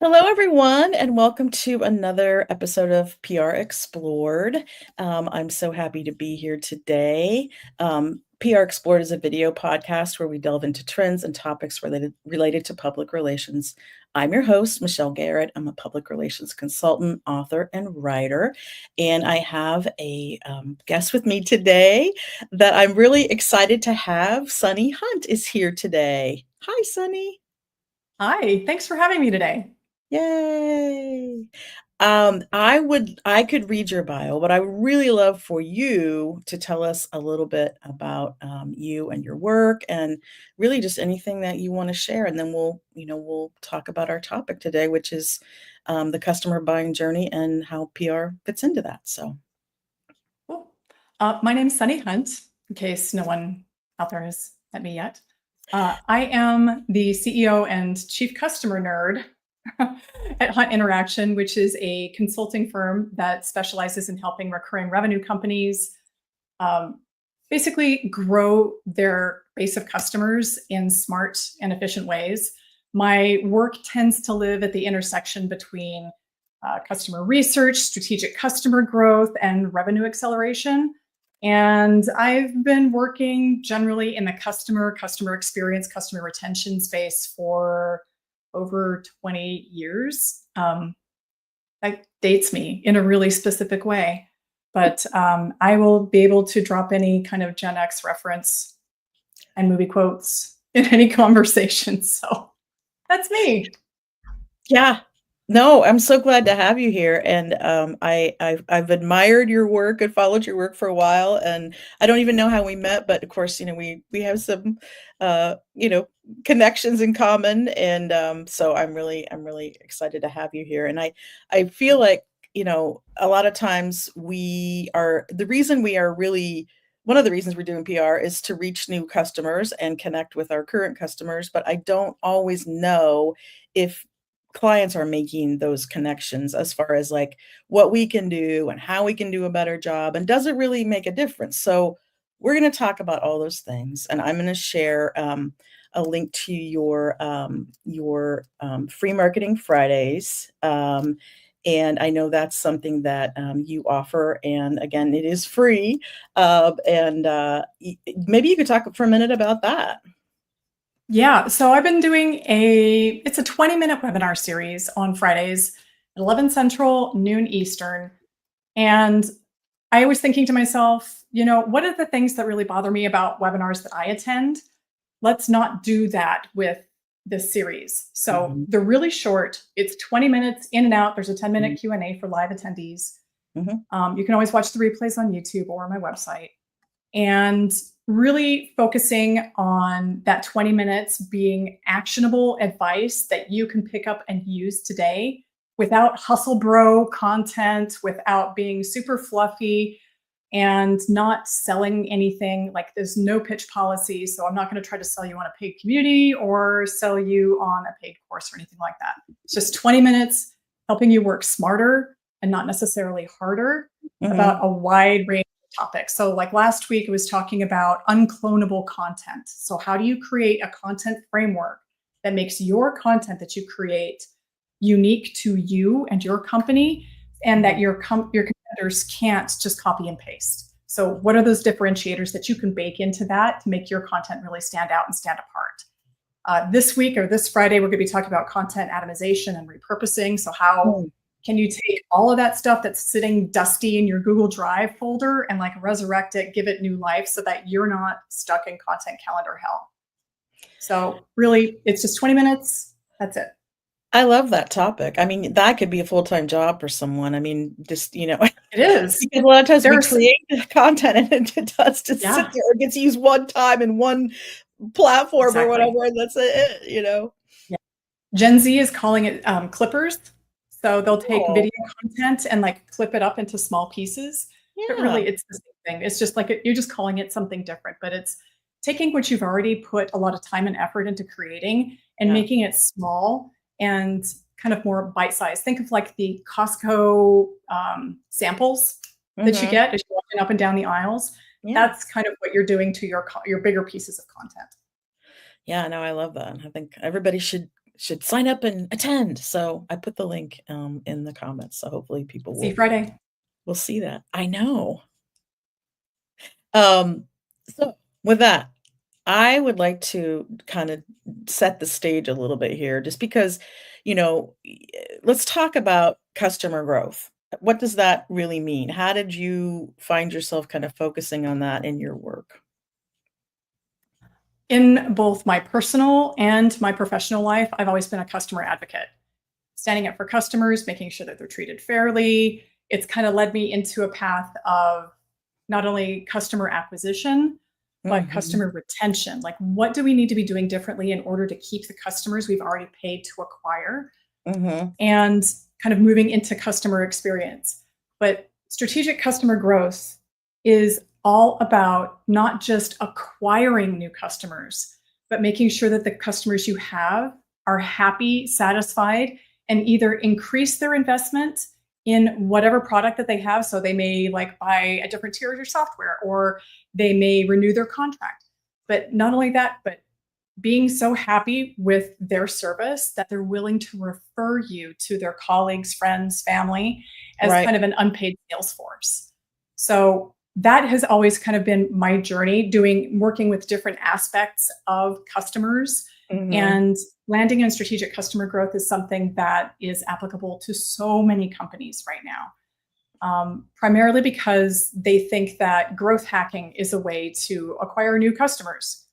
Hello, everyone, and welcome to another episode of PR Explored. I'm so happy to be here today. PR Explored is a video podcast where we delve into trends and topics related to public relations. I'm your host, Michelle Garrett. I'm a public relations consultant, author, and writer. And I have a guest with me today that I'm really excited to have. 𝘳𝘦 Hunt is here today. Hi, 𝘳𝘦. Hi, thanks for having me today. Yay. I could read your bio, but I would really love for you to tell us a little bit about you and your work and really just anything that you want to share. And then we'll talk about our topic today, which is the customer buying journey and how PR fits into that. So, Cool. My name's 𝘳𝘦 Hunt, in case no one out there has met me yet. I am the CEO and Chief Customer Nerd at Hunt Interaction, which is a consulting firm that specializes in helping recurring revenue companies basically grow their base of customers in smart and efficient ways. My work tends to live at the intersection between customer research, strategic customer growth, and revenue acceleration. And I've been working generally in the customer experience, customer retention space for over 20 years. That dates me in a really specific way. But I will be able to drop any kind of Gen X reference and movie quotes in any conversation. So that's me. yeah. No, I'm so glad to have you here, and I've admired your work and followed your work for a while, and I don't even know how we met, but of course, we have some, connections in common, and so I'm really excited to have you here, and I feel like a lot of times one of the reasons we're doing PR is to reach new customers and connect with our current customers, but I don't always know if clients are making those connections as far as like what we can do and how we can do a better job and does it really make a difference. So we're going to talk about all those things, and I'm going to share a link to your free marketing Fridays, and I know that's something that you offer, and again it is free, and maybe you could talk for a minute about that. Yeah, so I've been doing it's a 20-minute webinar series on Fridays at 11 Central, noon Eastern. And I was thinking to myself, what are the things that really bother me about webinars that I attend? Let's not do that with this series. So Mhm, they're really short. It's 20 minutes in and out. There's a 10-minute mhm, Q&A for live attendees. mhm. You can always watch the replays on YouTube or my website. And really focusing on that 20 minutes being actionable advice that you can pick up and use today without hustle bro content, without being super fluffy and not selling anything. Like there's no pitch policy. So I'm not going to try to sell you on a paid community or sell you on a paid course or anything like that. It's just 20 minutes helping you work smarter and not necessarily harder about Mhm. a wide range topics. So like last week, I was talking about unclonable content. So how do you create a content framework that makes your content that you create unique to you and your company, and that Mhm. your competitors can't just copy and paste? So what are those differentiators that you can bake into that to make your content really stand out and stand apart? This week or this Friday, we're going to be talking about content atomization and repurposing. So how Mm. can you take all of that stuff that's sitting dusty in your Google Drive folder and like resurrect it, give it new life so that you're not stuck in content calendar hell? So really, it's just 20 minutes. That's it. I love that topic. I mean, that could be a full-time job for someone. I mean, just, It is. because a lot of times we There's, create content and it does just sit yeah, there. It gets used one time in one platform or exactly. whatever, and that's it. Yeah. Gen Z is calling it clippers. So they'll take Oh, video content and like clip it up into small pieces. But yeah. really, it's the same thing. It's just like you're just calling it something different, but it's taking what you've already put a lot of time and effort into creating and Yeah. making it small and kind of more bite-sized. Think of like the Costco samples that you Mhm. get as you're walking up and down the aisles. Yeah. That's kind of what you're doing to your bigger pieces of content. Yeah, no, I love that. I think everybody should should sign up and attend. So I put the link in the comments. So hopefully people See you Friday. will see that. I know. Um, so with that, I would like to kind of set the stage a little bit here, just because, let's talk about customer growth. What does that really mean? How did you find yourself kind of focusing on that in your work? In both my personal and my professional life, I've always been a customer advocate, standing up for customers, making sure that they're treated fairly. It's kind of led me into a path of not only customer acquisition, but Mhm, customer retention. Like, what do we need to be doing differently in order to keep the customers we've already paid to acquire? mhm, And kind of moving into customer experience. But strategic customer growth is all about not just acquiring new customers, but making sure that the customers you have are happy, satisfied, and either increase their investment in whatever product that they have. So they may like buy a different tier of your software, or they may renew their contract. But not only that, but being so happy with their service that they're willing to refer you to their colleagues, friends, family as right, kind of an unpaid sales force. So that has always kind of been my journey, working with different aspects of customers, mhm, and landing in strategic customer growth is something that is applicable to so many companies right now. Primarily because they think that growth hacking is a way to acquire new customers.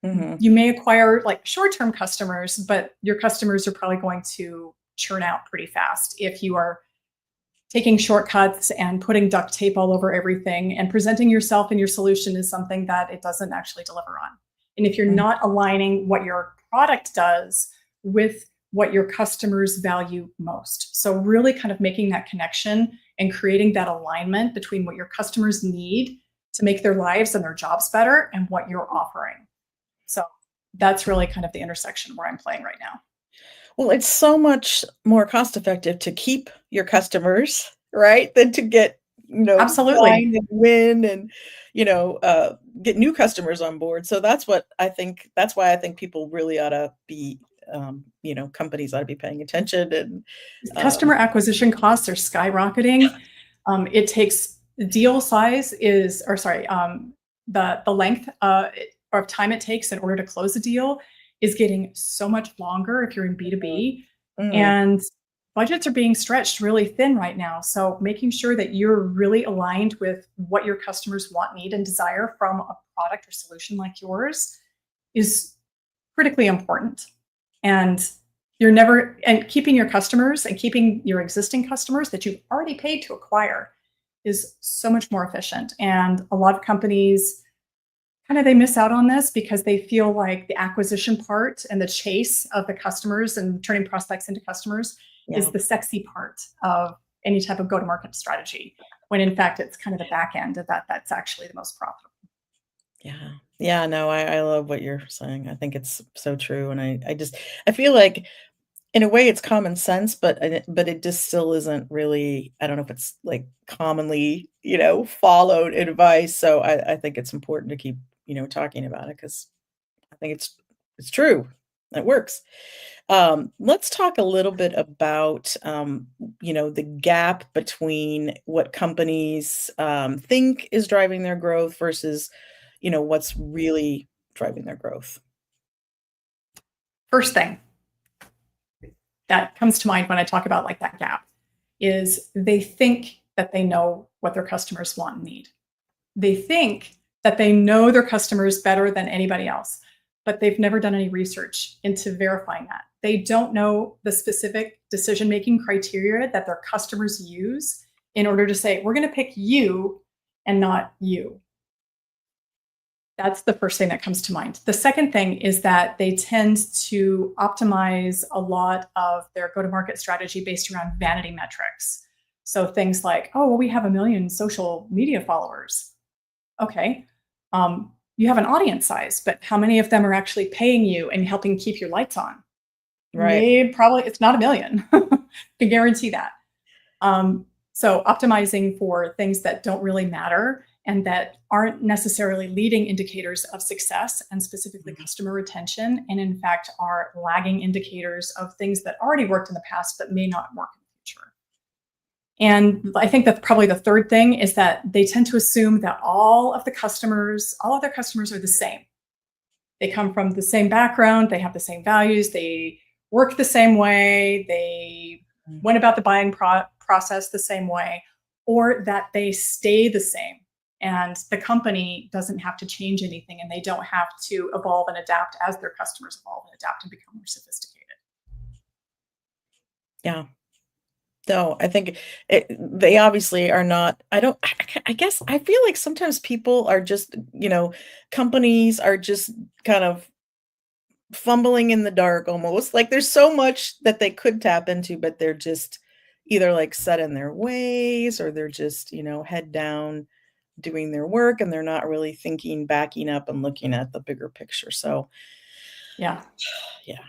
mhm, You may acquire like short-term customers, but your customers are probably going to churn out pretty fast if you are taking shortcuts and putting duct tape all over everything and presenting yourself and your solution as something that it doesn't actually deliver on. And if you're mm, not aligning what your product does with what your customers value most. So really kind of making that connection and creating that alignment between what your customers need to make their lives and their jobs better and what you're offering. So that's really kind of the intersection where I'm playing right now. well, it's so much more cost effective to keep your customers, right, than to get, Absolutely. find and win and, get new customers on board. So that's why I think people really ought to be, companies ought to be paying attention and, Customer um acquisition costs are skyrocketing. It takes deal size is, or sorry, the length of time it takes in order to close a deal is getting so much longer if you're in B2B. Mhm, And budgets are being stretched really thin right now. So making sure that you're really aligned with what your customers want, need, and desire from a product or solution like yours is critically important. And you're never, and keeping your customers and keeping your existing customers that you've already paid to acquire is so much more efficient. And a lot of companies kind of they miss out on this because they feel like the acquisition part and the chase of the customers and turning prospects into customers is yeah. the sexy part of any type of go-to-market strategy, when in fact it's kind of the back end of that that's actually the most profitable. Yeah. Yeah, no, I love what you're saying. I think it's so true, and I feel like in a way it's common sense, but it just still isn't really, I don't know if it's, like, commonly, followed advice, so I think it's important to keep, talking about it because I think it's true. It works. Let's talk a little bit about, the gap between what companies, think is driving their growth versus, what's really driving their growth. First thing that comes to mind when I talk about like that gap is they think that they know what their customers want and need. They think that they know their customers better than anybody else, but they've never done any research into verifying that. They don't know the specific decision making criteria that their customers use in order to say, we're going to pick you and not you. That's the first thing that comes to mind. The second thing is that they tend to optimize a lot of their go to market strategy based around vanity metrics. So things like, oh, well, we have 1 million social media followers. Okay. You have an audience size, but how many of them are actually paying you and helping keep your lights on? Right. Maybe probably it's not 1 million. Can guarantee that. So optimizing for things that don't really matter and that aren't necessarily leading indicators of success and specifically customer retention, and in fact are lagging indicators of things that already worked in the past but may not work in the future. And I think that probably the third thing is that they tend to assume that all of their customers are the same. They come from the same background, they have the same values, they work the same way, they went about the buying process the same way, or that they stay the same and the company doesn't have to change anything and they don't have to evolve and adapt as their customers evolve and adapt and become more sophisticated. Yeah. No, I think they obviously are not. I guess I feel like sometimes people are just, companies are just kind of fumbling in the dark almost. Like there's so much that they could tap into, but they're just either like set in their ways or they're just, head down doing their work and they're not really thinking, backing up and looking at the bigger picture. So, Yeah. yeah.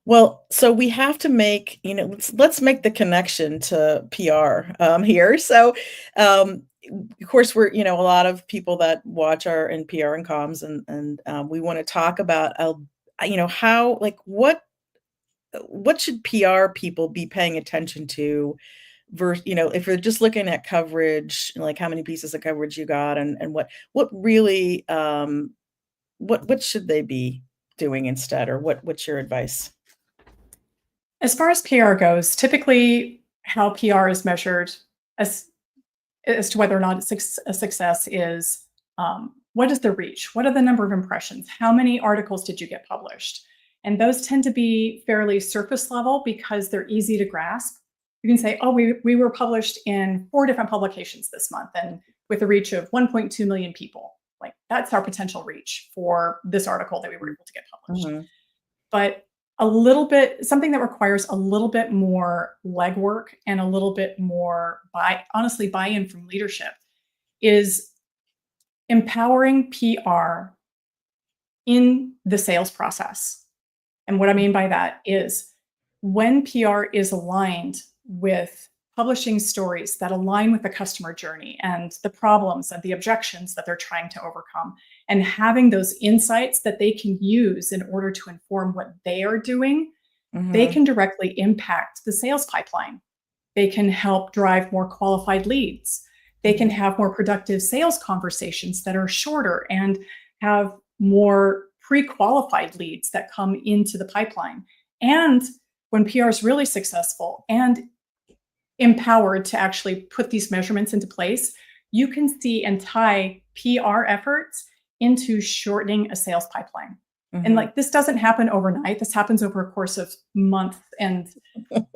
Well, so we have to make, let's make the connection to PR here. So, of course, we're, a lot of people that watch are in PR and comms, and we want to talk about, how, like, what should PR people be paying attention to versus, if you're just looking at coverage, like how many pieces of coverage you got and what really, what should they be doing instead, or what's your advice? As far as PR goes, typically how PR is measured as to whether or not it's a success is what is the reach? What are the number of impressions? How many articles did you get published? And those tend to be fairly surface level because they're easy to grasp. You can say, oh, we were published in 4 different publications this month and with a reach of 1.2 million people. Like that's our potential reach for this article that we were able to get published. Mm-hmm. But something that requires a little bit more legwork and a little bit more buy-in from leadership is empowering PR in the sales process. And what I mean by that is when PR is aligned with publishing stories that align with the customer journey and the problems and the objections that they're trying to overcome, and having those insights that they can use in order to inform what they are doing, they can directly impact the sales pipeline. They can help drive more qualified leads. They can have more productive sales conversations that are shorter and have more pre-qualified leads that come into the pipeline. And when PR is really successful and empowered to actually put these measurements into place, you can see and tie PR efforts into shortening a sales pipeline. And like this doesn't happen overnight. This happens over a course of months and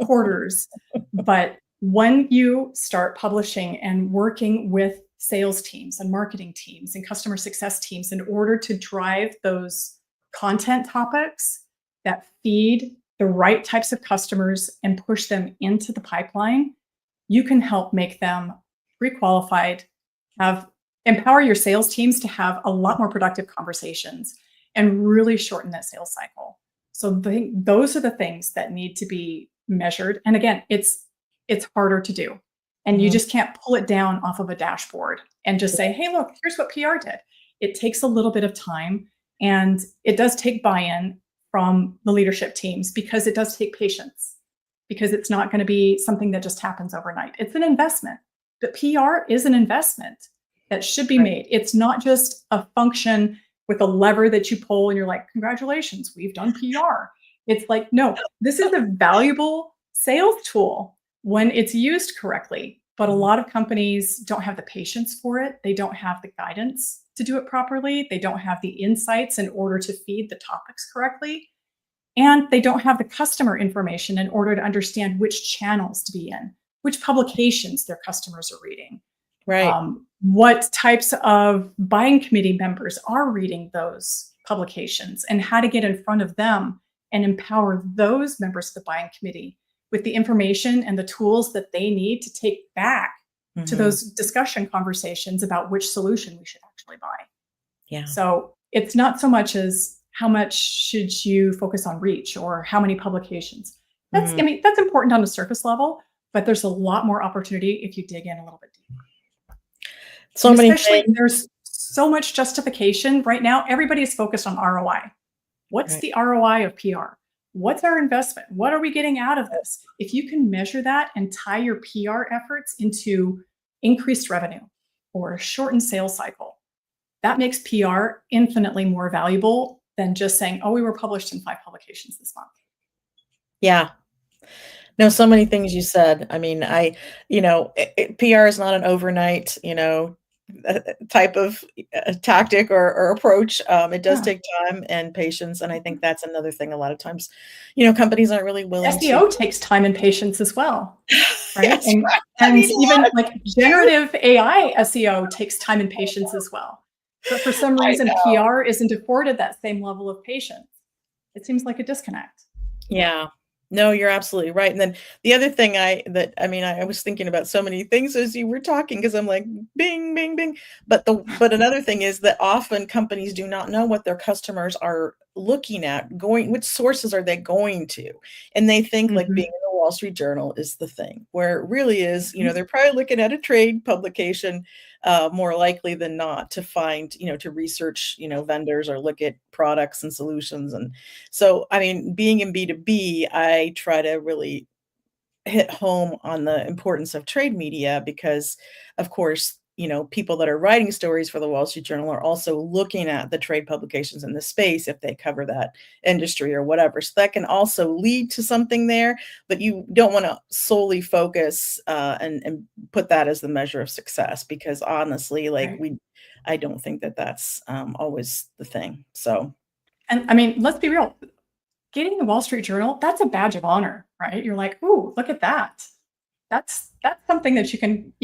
quarters. But when you start publishing and working with sales teams and marketing teams and customer success teams in order to drive those content topics that feed the right types of customers and push them into the pipeline, you can help make them pre-qualified, empower your sales teams to have a lot more productive conversations and really shorten that sales cycle. So those are the things that need to be measured. And again, it's harder to do. And you just can't pull it down off of a dashboard and just say, hey, look, here's what PR did. It takes a little bit of time, and it does take buy-in from the leadership teams because it does take patience, because it's not going to be something that just happens overnight. It's an investment. But PR is an investment that should be made. It's not just a function with a lever that you pull and you're like, congratulations, we've done PR. It's like, no, this is a valuable sales tool when it's used correctly. But a lot of companies don't have the patience for it. They don't have the guidance to do it properly. They don't have the insights in order to feed the topics correctly. And they don't have the customer information in order to understand which channels to be in, which publications their customers are reading. Right. What types of buying committee members are reading those publications, and how to get in front of them and empower those members of the buying committee with the information and the tools that they need to take back to those discussion conversations about which solution we should actually buy. Yeah. So it's not so much as how much should you focus on reach or how many publications. That's important on a surface level, but there's a lot more opportunity if you dig in a little bit deeper. So And many especially things. there's so much justification right now. Everybody is focused on ROI. What's Right. the ROI of PR? What's our investment? What are we getting out of this? If you can measure that and tie your PR efforts into increased revenue or a shortened sales cycle, that makes PR infinitely more valuable than just saying, oh, we were published in 5 publications this month. Yeah. No, so many things you said. I mean, PR is not an overnight, type of tactic or approach. It does Yeah. take time and patience. And I think that's another thing. A lot of times, companies aren't really willing to. SEO takes time and patience as well, right? Yes, And right. I and mean, a lot even of like you. generative AI SEO takes time and patience as well. But for some I reason, know. PR isn't afforded that same level of patience. It seems like a disconnect. Yeah. No, you're absolutely right. And then the other thing I was thinking about so many things as you were talking because I'm like bing, bing, bing. But another thing is that often companies do not know what their customers are looking at, which sources are they going to? And they think like being Mhm. in the Wall Street Journal is the thing, where it really is, Mhm. they're probably looking at a trade publication more likely than not to find, to research, vendors or look at products and solutions. And so, I mean, being in B2B, I try to really hit home on the importance of trade media because, of course, people that are writing stories for the Wall Street Journal are also looking at the trade publications in the space if they cover that industry or whatever. So that can also lead to something there, but you don't want to solely focus and put that as the measure of success because honestly, Right. I don't think that that's always the thing. So, And I mean, let's be real. Getting the Wall Street Journal, that's a badge of honor, right? You're like, "Ooh, look at that." That's something that you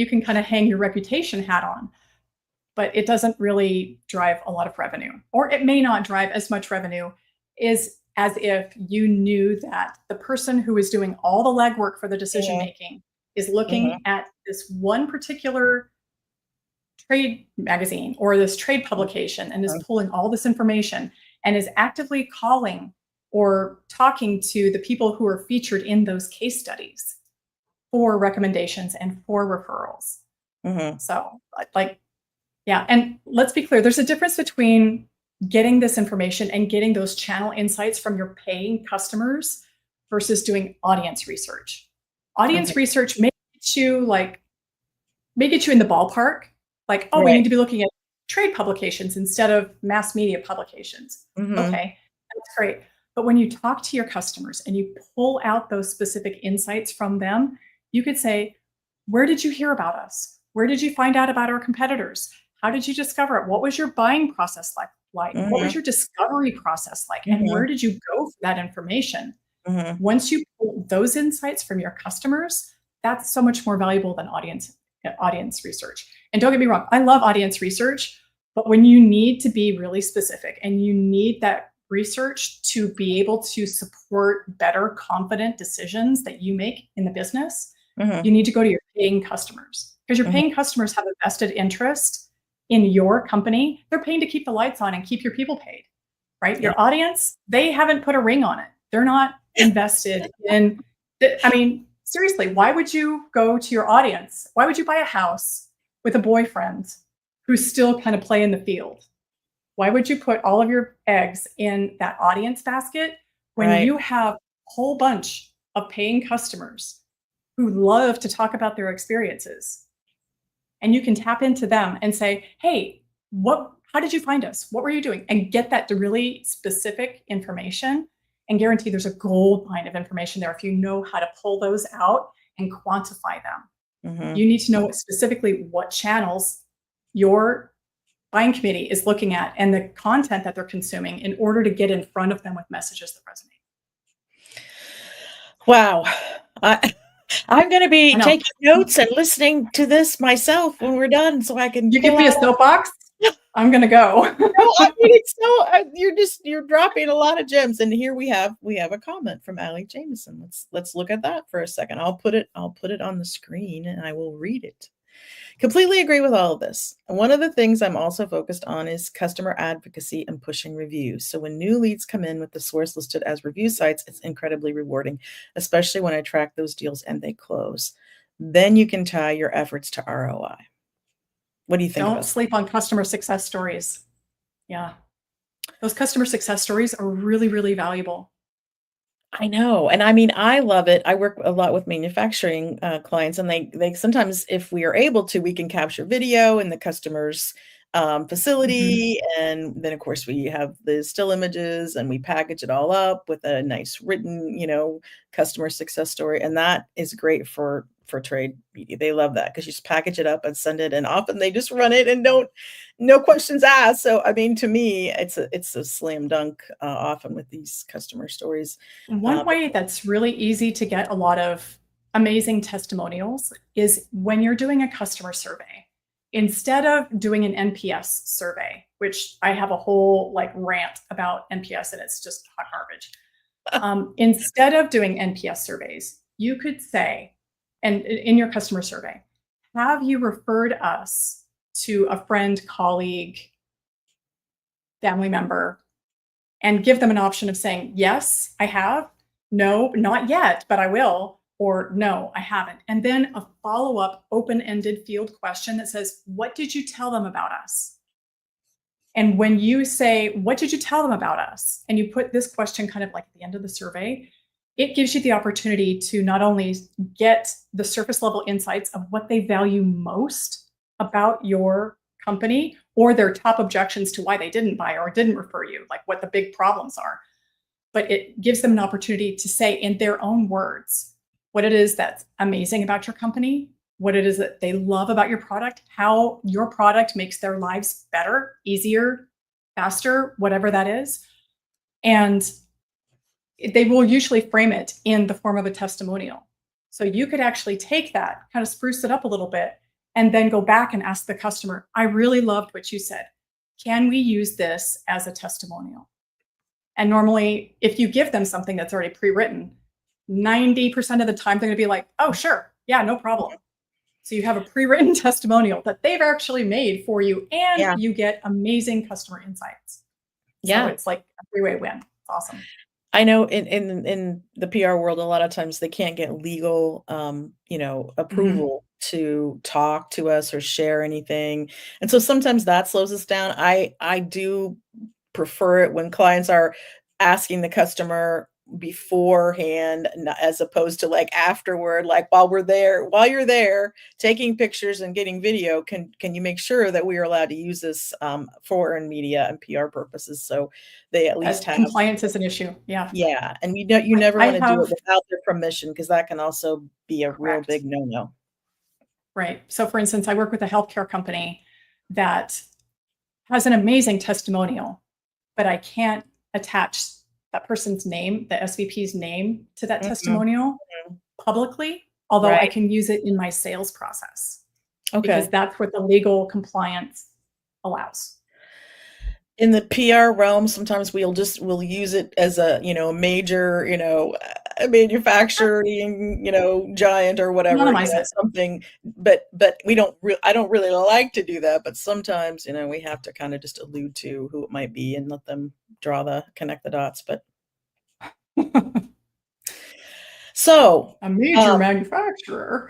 can kind of hang your reputation hat on, but it doesn't really drive a lot of revenue. Or it may not drive as much revenue is as if you knew that the person who is doing all the legwork for the decision mhm, making is mhm, looking at this one particular trade magazine or this trade publication and is mhm, pulling all this information and is actively calling or talking to the people who are featured in those case studies for recommendations and for referrals. mhm, So, like, yeah. And let's be clear, there's a difference between getting this information and getting those channel insights from your paying customers versus doing audience research. okay, Audience research may get you in the ballpark. Like, oh, we right, need to be looking at trade publications instead of mass media publications. mhm, Okay, that's great. But when you talk to your customers and you pull out those specific insights from them, you could say, where did you hear about us? Where did you find out about our competitors? How did you discover it? What was your buying process like? What was mhm, your discovery process like? And mhm, where did you go for that information? mhm, Once you pull those insights from your customers, that's so much more valuable than audience research. And don't get me wrong, I love audience research, but when you need to be really specific and you need that research to be able to support better, confident decisions that you make in the business, mhm, you need to go to your paying customers because your mhm, paying customers have a vested interest in your company. They're paying to keep the lights on and keep your people paid, right? yeah, Your audience, they haven't put a ring on it. They're not invested in I mean, seriously, why would you go to your audience? Why would you buy a house with a boyfriend who's still kind of play in the field? Why would you put all of your eggs in that audience basket when right, you have a whole bunch of paying customers who love to talk about their experiences? And you can tap into them and say, "Hey, how did you find us? What were you doing?" And get that really specific information and guarantee there's a gold mine of information there if you know how to pull those out and quantify them. mhm. You need to know specifically what channels your buying committee is looking at and the content that they're consuming in order to get in front of them with messages that resonate. Wow. I I'm gonna I be know. taking notes and listening to this myself when we're done so I can You give pull me a out. soapbox, I'm going to go. No, I mean, it's so you're dropping a lot of gems, and here we have a comment from Allie Jameson. Let's look at that for a second. I'll put it on the screen, and I will read it. Completely agree with all of this. And one of the things I'm also focused on is customer advocacy and pushing reviews. So when new leads come in with the source listed as review sites, it's incredibly rewarding, especially when I track those deals and they close. Then you can tie your efforts to ROI. What do you think Don't about sleep on customer success stories. Yeah. Those customer success stories are really, really valuable. I know, and I mean, I love it. I work a lot with manufacturing, clients, and they sometimes, if we are able to, we can capture video in the customer's, Mhm. facility, and then, of course, we have the still images, and we package it all up with a nice written, customer success story, and that is great for trade media. They love that because you just package it up and send it, and often they just run it and don't no questions asked. So, I mean, to me, it's a slam dunk, often with these customer stories. One But way that's really easy to get a lot of amazing testimonials is when you're doing a customer survey. Instead of doing an NPS survey, which I have a whole like rant about NPS and it's just hot garbage. Instead of doing NPS surveys, you could say, and in your customer survey, have you referred us to a friend, colleague, family member, and give them an option of saying, yes, I have, no, not yet, but I will, or no, I haven't. And then a follow up open ended field question that says, what did you tell them about us? And when you say, what did you tell them about us? And you put this question kind of like at the end of the survey, it gives you the opportunity to not only get the surface level insights of what they value most about your company or their top objections to why they didn't buy or didn't refer you, like what the big problems are, but it gives them an opportunity to say in their own words what it is that's amazing about your company, what it is that they love about your product, how your product makes their lives better, easier, faster, whatever that is. And they will usually frame it in the form of a testimonial. So you could actually take that, kind of spruce it up a little bit, and then go back and ask the customer, I really loved what you said. Can we use this as a testimonial? And normally, if you give them something that's already pre-written, 90% of the time they're going to be like, oh, sure. Yeah, no problem. So you have a pre-written testimonial that they've actually made for you, and yeah, you get amazing customer insights. So yeah. it's like a three-way win. It's awesome. I know in the PR world, a lot of times they can't get legal, Mhm. approval to talk to us or share anything, and so sometimes that slows us down. I do prefer it when clients are asking the customer beforehand, as opposed to like afterward, like while you're there taking pictures and getting video, can you make sure that we are allowed to use this for in media and PR purposes? So they at least have. Compliance is an issue. Yeah. Yeah, and you never I wanna do it have, without their permission because that can also be a real correct. big no-no. Right. So, for instance, I work with a healthcare company that has an amazing testimonial, but I can't attach that person's name, the SVP's name, to that Mhm, testimonial mhm. publicly, although I Right, can use it in my sales process because okay. that's what the legal compliance allows. In the PR realm, sometimes we'll use it as a major, a manufacturing, giant or whatever, Anonymize it. something, but we don't real I don't really like to do that, but sometimes, we have to kinda just allude to who it might be and let them connect the dots, but so, A major um manufacturer.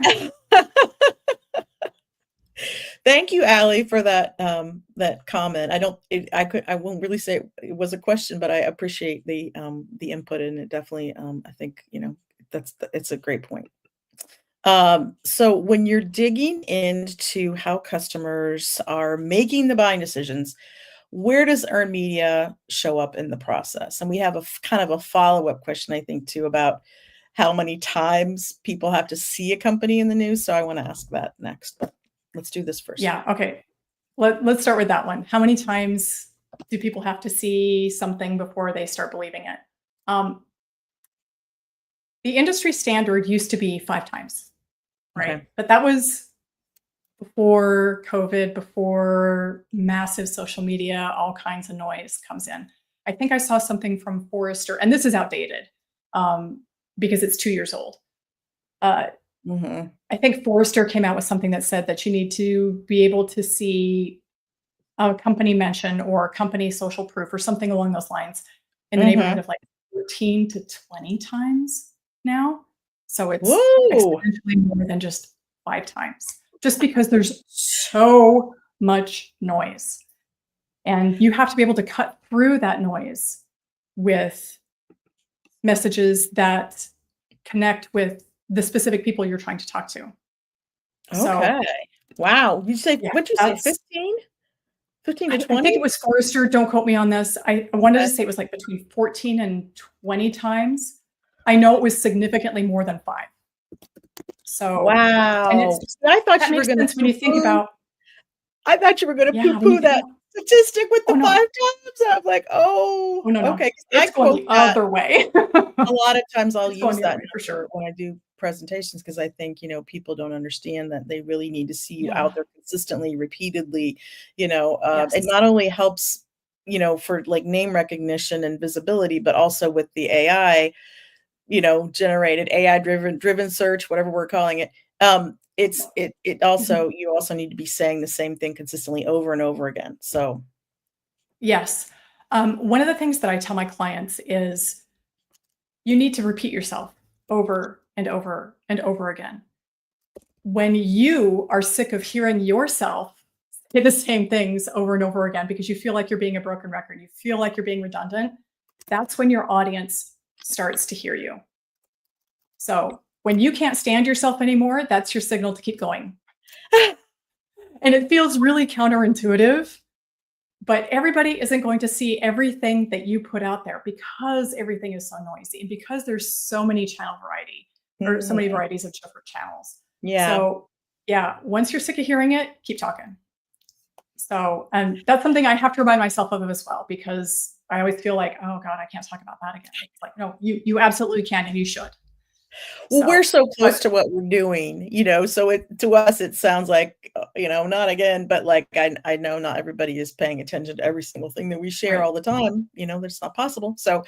thank you, Allie, for that comment. I won't really say it was a question, but I appreciate the input, and it definitely, I think, it's a great point. So when you're digging into how customers are making the buying decisions, where does earned media show up in the process? And we have kind of a follow-up question, I think, too, about how many times people have to see a company in the news. So I want to ask that next, but let's do this first. Yeah. Okay. Let's start with that one. How many times do people have to see something before they start believing it? Um, the industry standard used to be 5 times, right? Okay. But that was before COVID, before massive social media, all kinds of noise comes in. I think I saw something from Forrester, and this is outdated um, because it's 2 years old. Uh, Mhm. I think Forrester came out with something that said that you need to be able to see a company mention or company social proof or something along those lines in the neighborhood Mhm. of like 13 to 20 times now. So it's Whoa! exponentially more than just 5 times, just because there's so much noise. And you have to be able to cut through that noise with messages that connect with the specific people you're trying to talk to. Okay. So, Wow. You say, yeah, what'd you say, that's 15? 15 to I think 20? it was Forrester, don't quote me on this. I wanted to Okay. say it was like between 14 and 20 times. I know it was significantly more than 5. So, and Wow. See, I thought that you were makes gonna sense when you think poo-poo about, I thought you were gonna yeah, when you poo-poo think that about, statistic with oh the 5 no, times. I was like, "Oh, oh no, no, okay." 'Cause I it's going quote the that other way. a lot of times. I'll It's going use the other that way for number sure. when I do presentations because I think, people don't understand that they really need to see you Yeah. out there consistently, repeatedly, it Yes. not only helps, for, like, name recognition and visibility, but also with the AI, generated AI driven search, whatever we're calling it. It Mhm. also you also need to be saying the same thing consistently over and over again. So, Yes. One of the things that I tell my clients is you need to repeat yourself over and over and over again. When you are sick of hearing yourself say the same things over and over again because you feel like you're being a broken record, you feel like you're being redundant, that's when your audience starts to hear you. So when you can't stand yourself anymore, that's your signal to keep going. And it feels really counterintuitive, but everybody isn't going to see everything that you put out there because everything is so noisy and because there's so many channel variety or so many mhm, varieties of different channels. yeah. So, yeah, once you're sick of hearing it, keep talking. So, and that's something I have to remind myself of as well because I always feel like, oh God, I can't talk about that again. It's like, no, you absolutely can and you should. Well, we're So, so but close to what we're doing, so to us, it sounds like, not again, but, like, I know not everybody is paying attention to every single thing that we share right. all the time, that's not possible. So,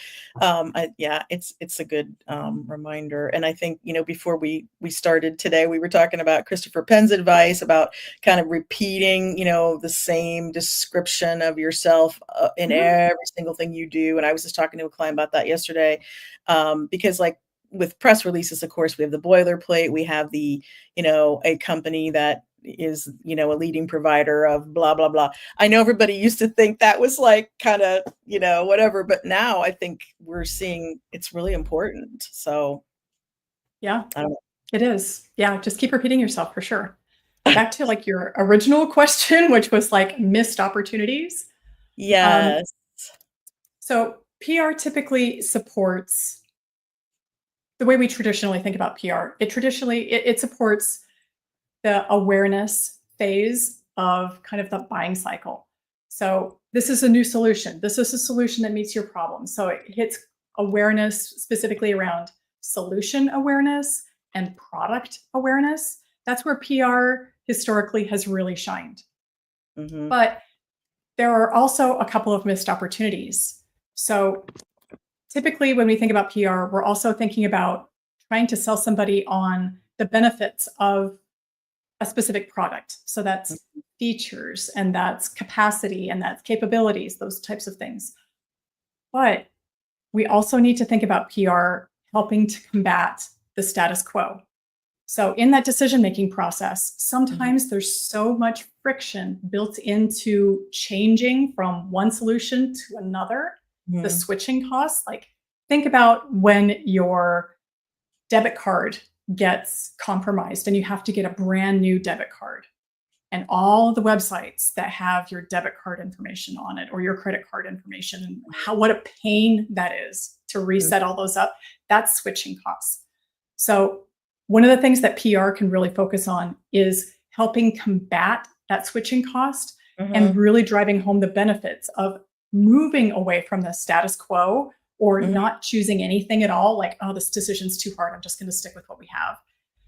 yeah, it's a good, reminder, and I think, before we started today, we were talking about Christopher Penn's advice about kind of repeating, the same description of yourself, in Mhm. every single thing you do, and I was just talking to a client about that yesterday, because, like, with press releases, of course, we have the boilerplate, we have a company that is, a leading provider of blah, blah, blah. I know everybody used to think that was like kind of, whatever, but now I think we're seeing it's really important. So Yeah, I don't it is. Yeah, just keep repeating yourself for sure. Back to like your original question, which was like missed opportunities. Um, Yes. so PR typically supports the way we traditionally think about PR. It supports the awareness phase of kind of the buying cycle. So this is a new solution. This is a solution that meets your problem. So it hits awareness specifically around solution awareness and product awareness. That's where PR historically has really shined. Mhm. But there are also a couple of missed opportunities. So typically, when we think about PR, we're also thinking about trying to sell somebody on the benefits of a specific product. So that's features and that's capacity and that's capabilities, those types of things. But we also need to think about PR helping to combat the status quo. So in that decision making process, Mhm. sometimes there's so much friction built into changing from one solution to another, the Mhm. switching costs. Like think about when your debit card gets compromised and you have to get a brand new debit card and all the websites that have your debit card information on it or your credit card information and how what a pain that is to Mhm. reset all those up. That's switching costs. So one of the things that PR can really focus on is helping combat that switching cost and Mhm. really driving home the benefits of moving away from the status quo or Mhm. not choosing anything at all, like, oh, this decision's too hard. I'm just going to stick with what we have,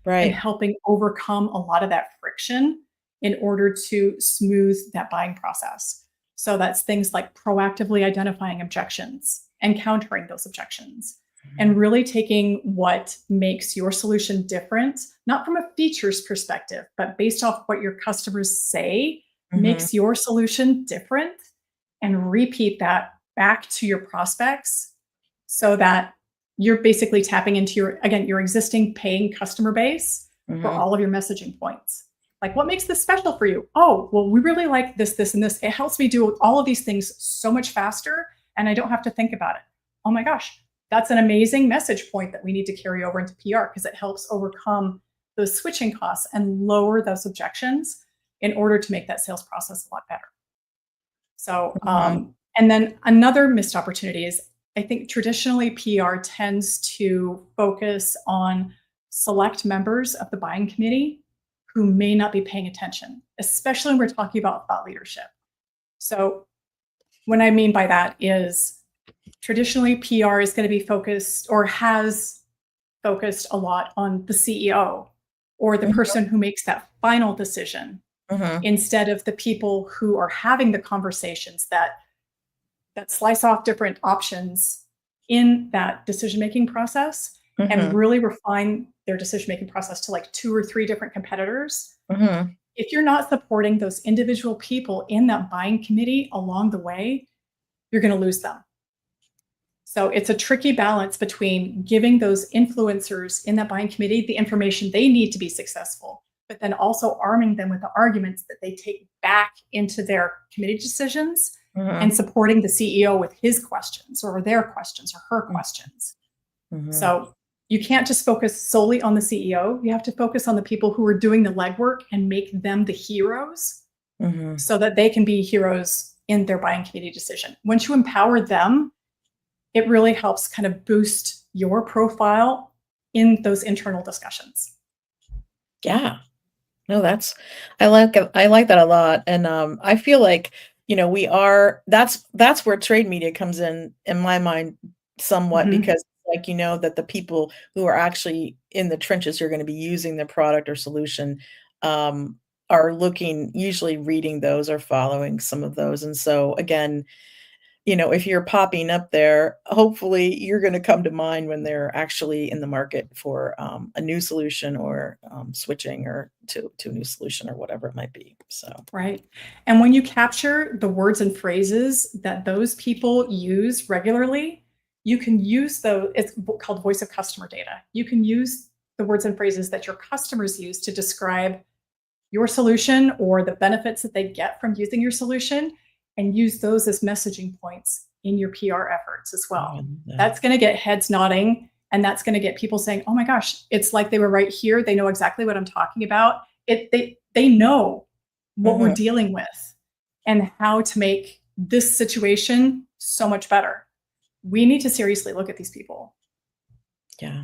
and Right. helping overcome a lot of that friction in order to smooth that buying process. So that's things like proactively identifying objections and countering those objections and Mhm. really taking what makes your solution different, not from a features perspective, but based off what your customers say Mhm. makes your solution different and repeat that back to your prospects so that you're basically tapping into your, again, your existing paying customer base for Mhm. all of your messaging points. Like, what makes this special for you? Oh, well, we really like this, this, and this. It helps me do all of these things so much faster, and I don't have to think about it. Oh my gosh, that's an amazing message point that we need to carry over into PR, because it helps overcome those switching costs and lower those objections in order to make that sales process a lot better. So, Mhm. and then another missed opportunity is, I think traditionally PR tends to focus on select members of the buying committee who may not be paying attention, especially when we're talking about thought leadership. So, what I mean by that is traditionally PR is going to be focused, or has focused a lot, on the CEO or the Mhm. person who makes that final decision, Mhm. instead of the people who are having the conversations that slice off different options in that decision making process and Mhm. really refine their decision making process to like 2 or 3 different competitors. Mhm. If you're not supporting those individual people in that buying committee along the way, you're going to lose them. So it's a tricky balance between giving those influencers in that buying committee the information they need to be successful, but then also arming them with the arguments that they take back into their committee decisions, and Mhm. supporting the CEO with his questions or their questions or her questions. Mhm. So you can't just focus solely on the CEO. You have to focus on the people who are doing the legwork and make them the heroes, Mhm. so that they can be heroes in their buying committee decision. Once you empower them, it really helps kind of boost your profile in those internal discussions. Yeah. No, I like that a lot, and, I feel like, we are that's where trade media comes in my mind somewhat Mhm. because, like, that the people who are actually in the trenches who are gonna be using the product or solution, um, are looking usually reading those or following some of those, and so, again, if you're popping up there, hopefully you're gonna come to mind when they're actually in the market for, a new solution or, switching or to a new solution or whatever it might be, so. Right. And when you capture the words and phrases that those people use regularly, you can use those, it's called voice of customer data. You can use the words and phrases that your customers use to describe your solution or the benefits that they get from using your solution, and use those as messaging points in your PR efforts as Oh, I well. love that. That's going to get heads nodding, and that's going to get people saying, "Oh my gosh, it's like they were right here. They know exactly what I'm talking about." They know what we're Mhm. dealing with and how to make this situation so much better. We need to seriously look at these people. Yeah.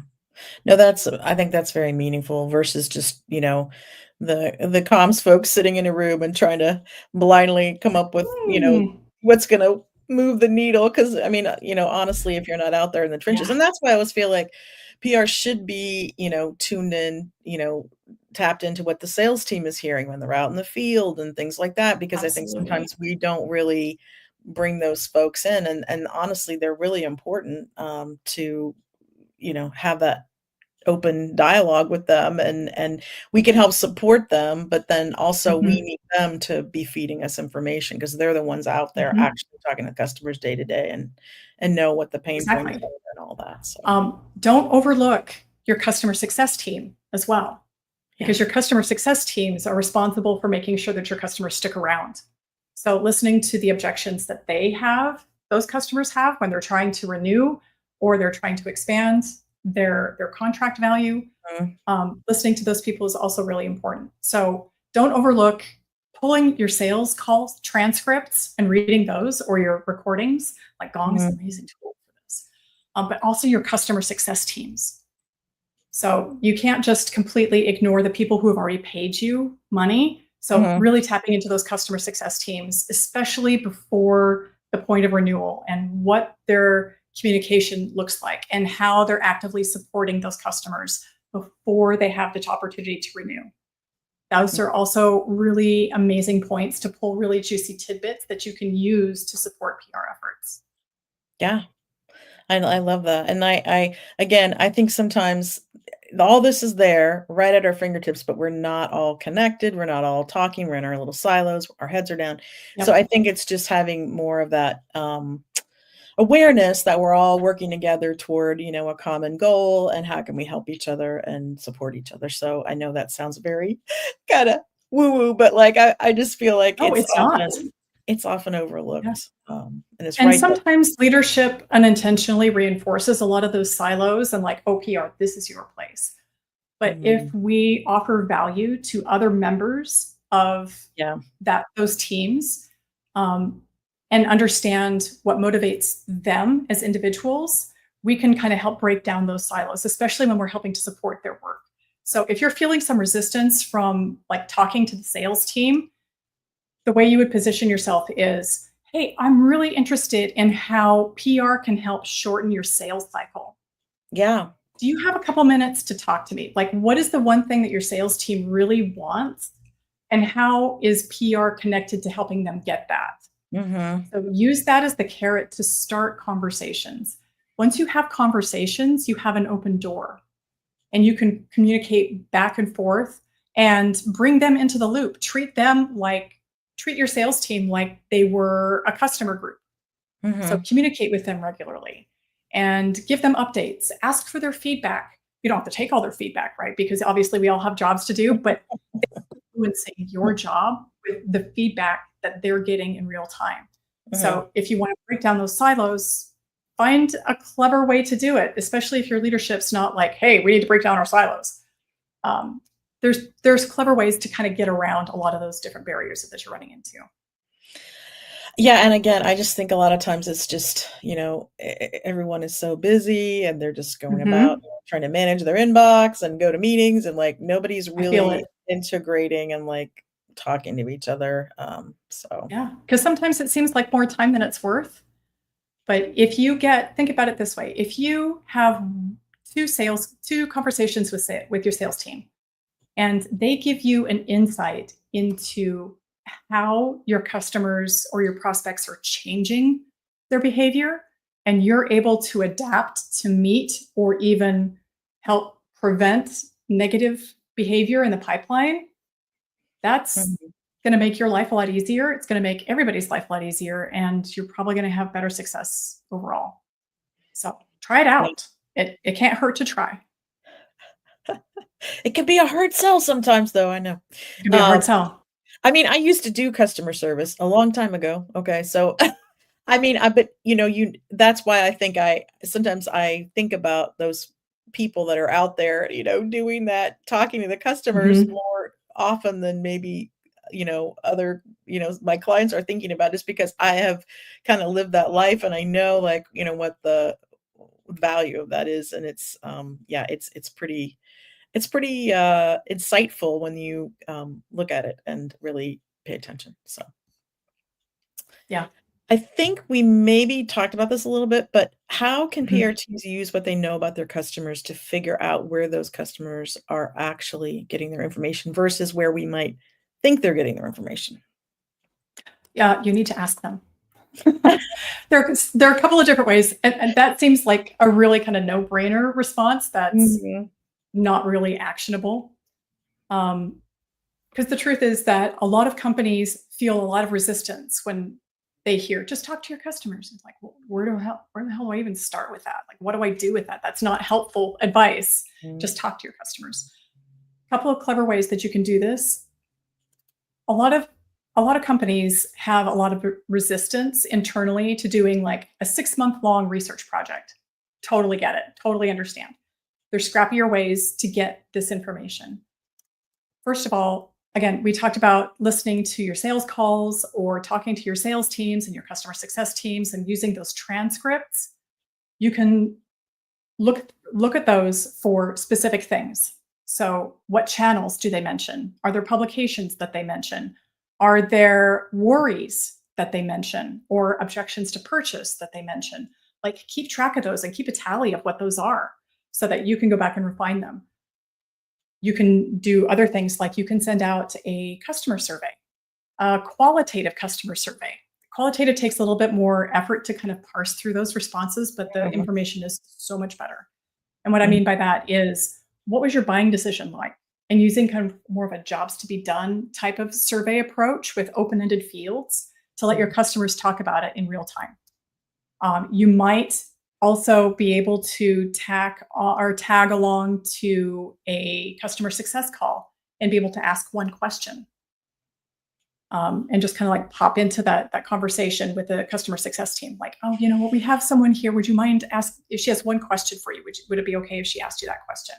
No, I think that's very meaningful versus just, the comms folks sitting in a room and trying to blindly come up with, Hmm. what's gonna move the needle. Because I mean, honestly, if you're not out there in the trenches Yeah, and that's why I always feel like PR should be, tuned in, tapped into what the sales team is hearing when they're out in the field and things like that, because I think absolutely. sometimes we don't really bring those folks in, and honestly, they're really important, to, have that open dialogue with them and we can help support them, but then also we Mhm. need them to be feeding us information because 'cause they're the ones out there Mhm. actually talking to customers day to day and know what the pain points Exactly. are and all that, so, Don't overlook your customer success team as well, yeah. because your customer success teams are responsible for making sure that your customers stick around. So, listening to the objections that those customers have when they're trying to renew or they're trying to expand their contract value, Mhm, listening to those people is also really important. So, don't overlook pulling your sales call transcripts and reading those, or your recordings. Like Gong is an mhm, amazing tool for this, but also your customer success teams. So you can't just completely ignore the people who have already paid you money. So mhm, really tapping into those customer success teams, especially before the point of renewal, and what their communication looks like and how they're actively supporting those customers before they have the opportunity to renew. Those mm, are also really amazing points to pull really juicy tidbits that you can use to support PR efforts. yeah. I love that, and I again, I think sometimes all this is there right at our fingertips, but we're not all connected, we're not all talking, we're in our little silos, our heads are down. So Yep. I think it's just having more of that, awareness that we're all working together toward, a common goal and how can we help each other and support each other. So I know that sounds very kinda woo woo, but like I just feel like No, it's not. it's often Yeah. overlooked, and it's And right there. sometimes leadership unintentionally reinforces a lot of those silos and like, oh, PR, this is your place. But if Mhm. we offer value to other members of Yeah. those teams, um, and understand what motivates them as individuals, we can kind of help break down those silos, especially when we're helping to support their work. So if you're feeling some resistance from like talking to the sales team, the way you would position yourself is, hey, I'm really interested in how PR can help shorten your sales cycle. Yeah. Do you have a couple minutes to talk to me? Like, what is the one thing that your sales team really wants? And how is PR connected to helping them get that? Mhm. So use that as the carrot to start conversations. Once you have conversations, you have an open door and you can communicate back and forth and bring them into the loop. Treat your sales team like they were a customer group. So Mhm. communicate with them regularly and give them updates. Ask for their feedback. You don't have to take all their feedback, right? Because obviously we all have jobs to do, but influencing your job with the feedback that they're getting in real time. Mhm. So if you want to break down those silos, find a clever way to do it, especially if your leadership's not like, hey, we need to break down our silos. Um, there's clever ways to kind of get around a lot of those different barriers that you're running into. Yeah, and again, I just think a lot of times it's just, everyone is so busy and they're just going about Mhm. trying to manage their inbox and go to meetings and like nobody's I feel really it. integrating and like talking to each other. So Yeah, because sometimes it seems like more time than it's worth. But if you think about it this way, if you have two conversations with your sales team, and they give you an insight into how your customers or your prospects are changing their behavior, and you're able to adapt to meet or even help prevent negative behavior in the pipeline, that's mhm. going to make your life a lot easier. It's going to make everybody's life a lot easier, and you're probably going to have better success overall. So try it Yeah. out. It can't hurt to try. It can be a hard sell sometimes though, I know. It can be a Um, hard sell. I mean, I used to do customer service a long time ago. Okay. So I mean, but that's why I think sometimes I think about those people that are out there, doing that, talking to the customers Mhm. more often than maybe, other, my clients are thinking about, just because I have kind of lived that life and I know like, what the value of that is. And yeah, it's pretty insightful when you look at it and really pay attention. So Yeah. I think we maybe talked about this a little bit, but how can Mhm. PR teams use what they know about their customers to figure out where those customers are actually getting their information versus where we might think they're getting their information? Yeah, you need to ask them. There are a couple of different ways, and that seems like a really kind of no-brainer response that's Mhm. not really actionable. Um, Because the truth is that a lot of companies feel a lot of resistance when they hear, "Just talk to your customers." It's like, "Well, where the hell do I even start with that? Like, what do I do with that? That's not helpful advice. Mm. Just talk to your customers." A couple of clever ways that you can do this. A lot of a lot of companies have a lot of resistance internally to doing like a 6-month long research project. Totally get it. Totally understand. There's scrappier ways to get this information. First of all, again, we talked about listening to your sales calls or talking to your sales teams and your customer success teams and using those transcripts. You can look at those for specific things. So, what channels do they mention? Are there publications that they mention? Are there worries that they mention or objections to purchase that they mention? Like, keep track of those and keep a tally of what those are so that you can go back and refine them. You can do other things like you can send out a customer survey, a qualitative customer survey. Qualitative takes a little bit more effort to kind of parse through those responses, but the Mhm. information is so much better. And what I Mhm. mean by that is, what was your buying decision like? And using kind of more of a jobs to be done type of survey approach with open ended fields to let your customers talk about it in real time. You might also be able to tag along to a customer success call and be able to ask one question. and just kind of like pop into that conversation with the customer success team. Like, oh, you know what, we have someone here. Would you mind if she has one question for you? Would it be okay if she asked you that question?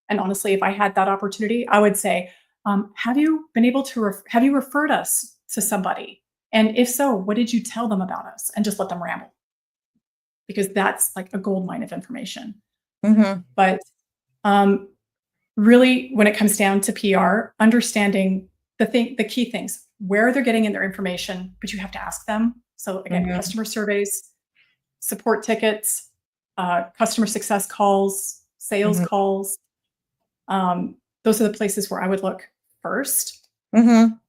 And honestly, if I had that opportunity, I would say, have you been able to, have you referred us to somebody? And if so, what did you tell them about us? And just let them ramble, because that's like a gold mine of information. Mhm. But um, really, when it comes down to PR, understanding the key things, where they're getting in their information, but you have to ask them. So again, Mhm. customer surveys, support tickets, customer success calls, sales Mhm. calls. Those are the places where I would look first. Mhm.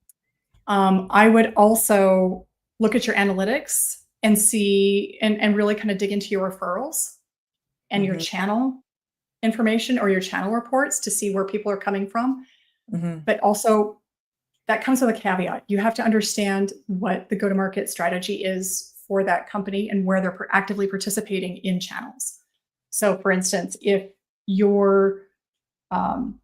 I would also look at your analytics and see and really kind of dig into your referrals and your Mhm. channel information or your channel reports to see where people are coming from. Mhm. But also, that comes with a caveat. You have to understand what the go-to-market strategy is for that company and where they're actively participating in channels. So, for instance, if um,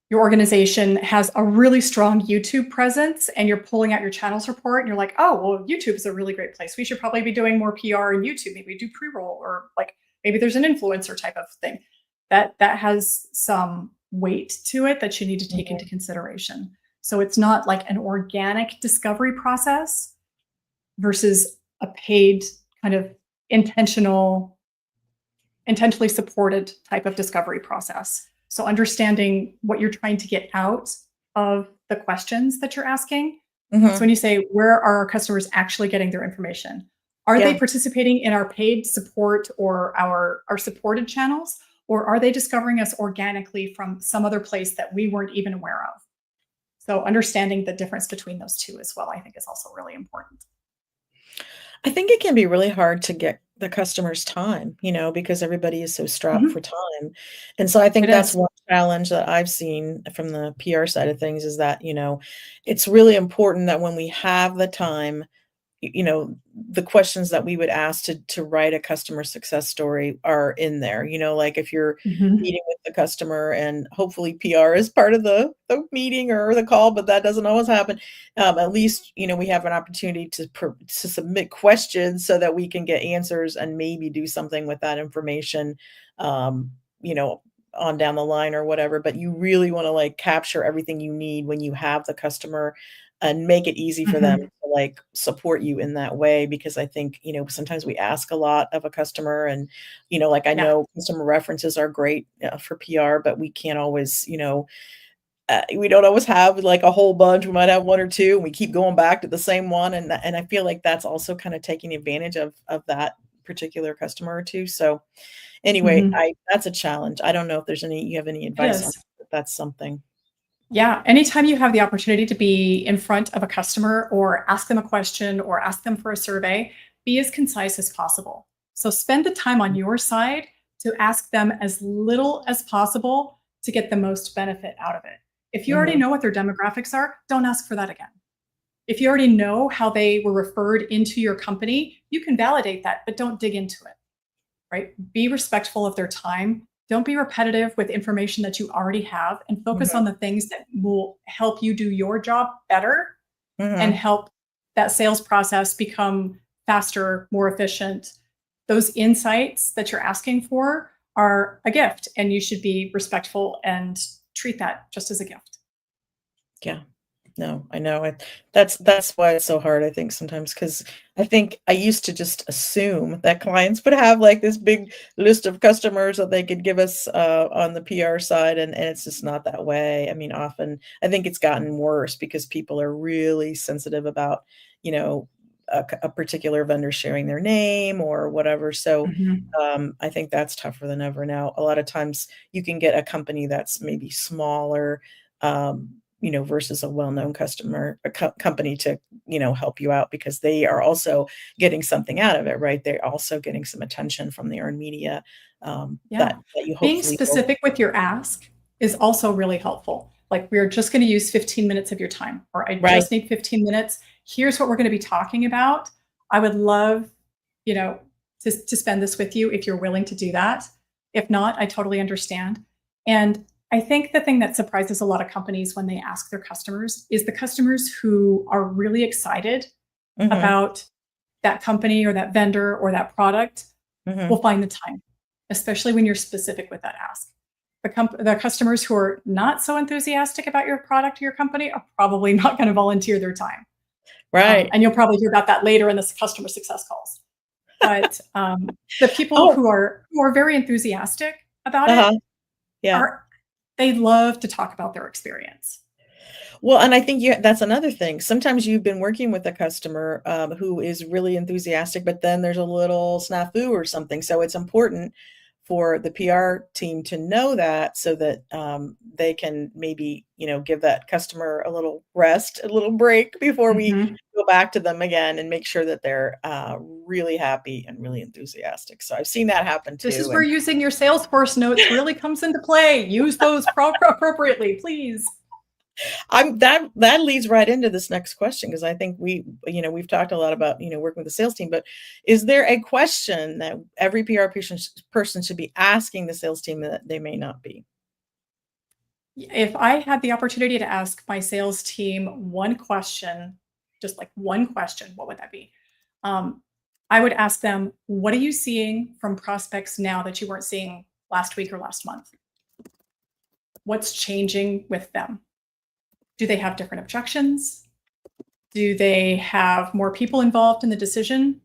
your organization has a really strong YouTube presence and you're pulling out your channels report and you're like, oh, well, YouTube is a really great place. We should probably be doing more PR in YouTube. Maybe do pre-roll, or like maybe there's an influencer type of thing. That has some weight to it that you need to take into Mhm. consideration. So it's not like an organic discovery process versus a paid kind of intentional intentionally supported type of discovery process. So understanding what you're trying to get out of the questions that you're asking. So when Mhm. you say, where are our customers actually getting their information? Are they Yeah. participating in our paid support or our supported channels? Or are they discovering us organically from some other place that we weren't even aware of? So understanding the difference between those two as well, I think is also really important. I think it can be really hard to get the customer's time, because everybody is so strapped for Mhm. time. And so I think It that's is. one challenge that I've seen from the PR side of things is that, it's really important that when we have the time, the questions that we would ask to write a customer success story are in there, like if you're Mhm. meeting with the customer and hopefully PR is part of the meeting or the call, but that doesn't always happen. At least, we have an opportunity to submit questions so that we can get answers and maybe do something with that information, um, you know, on down the line or whatever. But you really want to like capture everything you need when you have the customer and make it easy for them Mhm. to like support you in that way because I think, sometimes we ask a lot of a customer and, like I Yeah. know customer references are great for PR, but we can't always, we don't always have like a whole bunch. We might have one or two and we keep going back to the same one. And I feel like that's also kind of taking advantage of that particular customer or two. So anyway, Mhm. that's a challenge. I don't know if you have any It advice on is. that. That's something. Yeah, anytime you have the opportunity to be in front of a customer or ask them a question or ask them for a survey, be as concise as possible. So spend the time on your side to ask them as little as possible to get the most benefit out of it. If you already Mhm. know what their demographics are, don't ask for that again. If you already know how they were referred into your company, you can validate that, but don't dig into it, right? Be respectful of their time. Don't be repetitive with information that you already have, and focus Mhm. on the things that will help you do your job better and Mhm. help that sales process become faster, more efficient. Those insights that you're asking for are a gift, and you should be respectful and treat that just as a gift. Yeah. No, I know it. That's why it's so hard, I think, sometimes because I think I used to just assume that clients would have, like, this big list of customers that they could give us, on the PR side, and it's just not that way. I mean, often I think it's gotten worse because people are really sensitive about, you know, a particular vendor sharing their name or whatever, so, Mhm. I think that's tougher than ever now. A lot of times you can get a company that's maybe smaller, versus a well-known customer, a company to, help you out because they are also getting something out of it, right? They're also getting some attention from the earned media, Yeah. that you Being hopefully will. specific with your ask is also really helpful. Like, we're just going to use 15 minutes of your time, or I Right. just need 15 minutes. Here's what we're going to be talking about. I would love, you know, to spend this with you if you're willing to do that. If not, I totally understand. And I think the thing that surprises a lot of companies when they ask their customers is the customers who are really excited Mhm, about that company or that vendor or that product mhm. will find the time, especially when you're specific with that ask. The customers who are not so enthusiastic about your product or your company are probably not going to volunteer their time. Right. And you'll probably hear about that later in the customer success calls. But the people Oh, who are very enthusiastic about it uh-huh, yeah. are they love to talk about their experience. Well, and I think that's another thing. Sometimes you've been working with a customer, who is really enthusiastic, but then there's a little snafu or something. So it's important for the PR team to know that so that, they can maybe, give that customer a little rest, a little break before we Mhm. go back to them again and make sure that they're, really happy and really enthusiastic. So I've seen that happen This is too, where and using your Salesforce notes really comes into play. Use those appropriately, please. that leads right into this next question because I think we've talked a lot about, working with the sales team, but is there a question that every PR person should be asking the sales team that they may not be? If I had the opportunity to ask my sales team one question, just like one question, what would that be? Um, I would ask them, what are you seeing from prospects now that you weren't seeing last week or last month? What's changing with them? Do they have different objections? Do they have more people involved in the decision?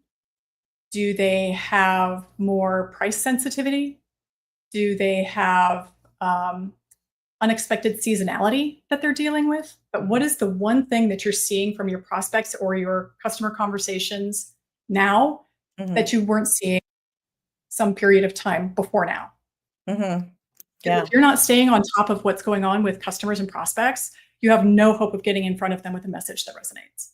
Do they have more price sensitivity? Do they have um, unexpected seasonality that they're dealing with? But what is the one thing that you're seeing from your prospects or your customer conversations now Mhm, that you weren't seeing some period of time before now? mhm, Because yeah. if you're not staying on top of what's going on with customers and prospects, you have no hope of getting in front of them with a message that resonates.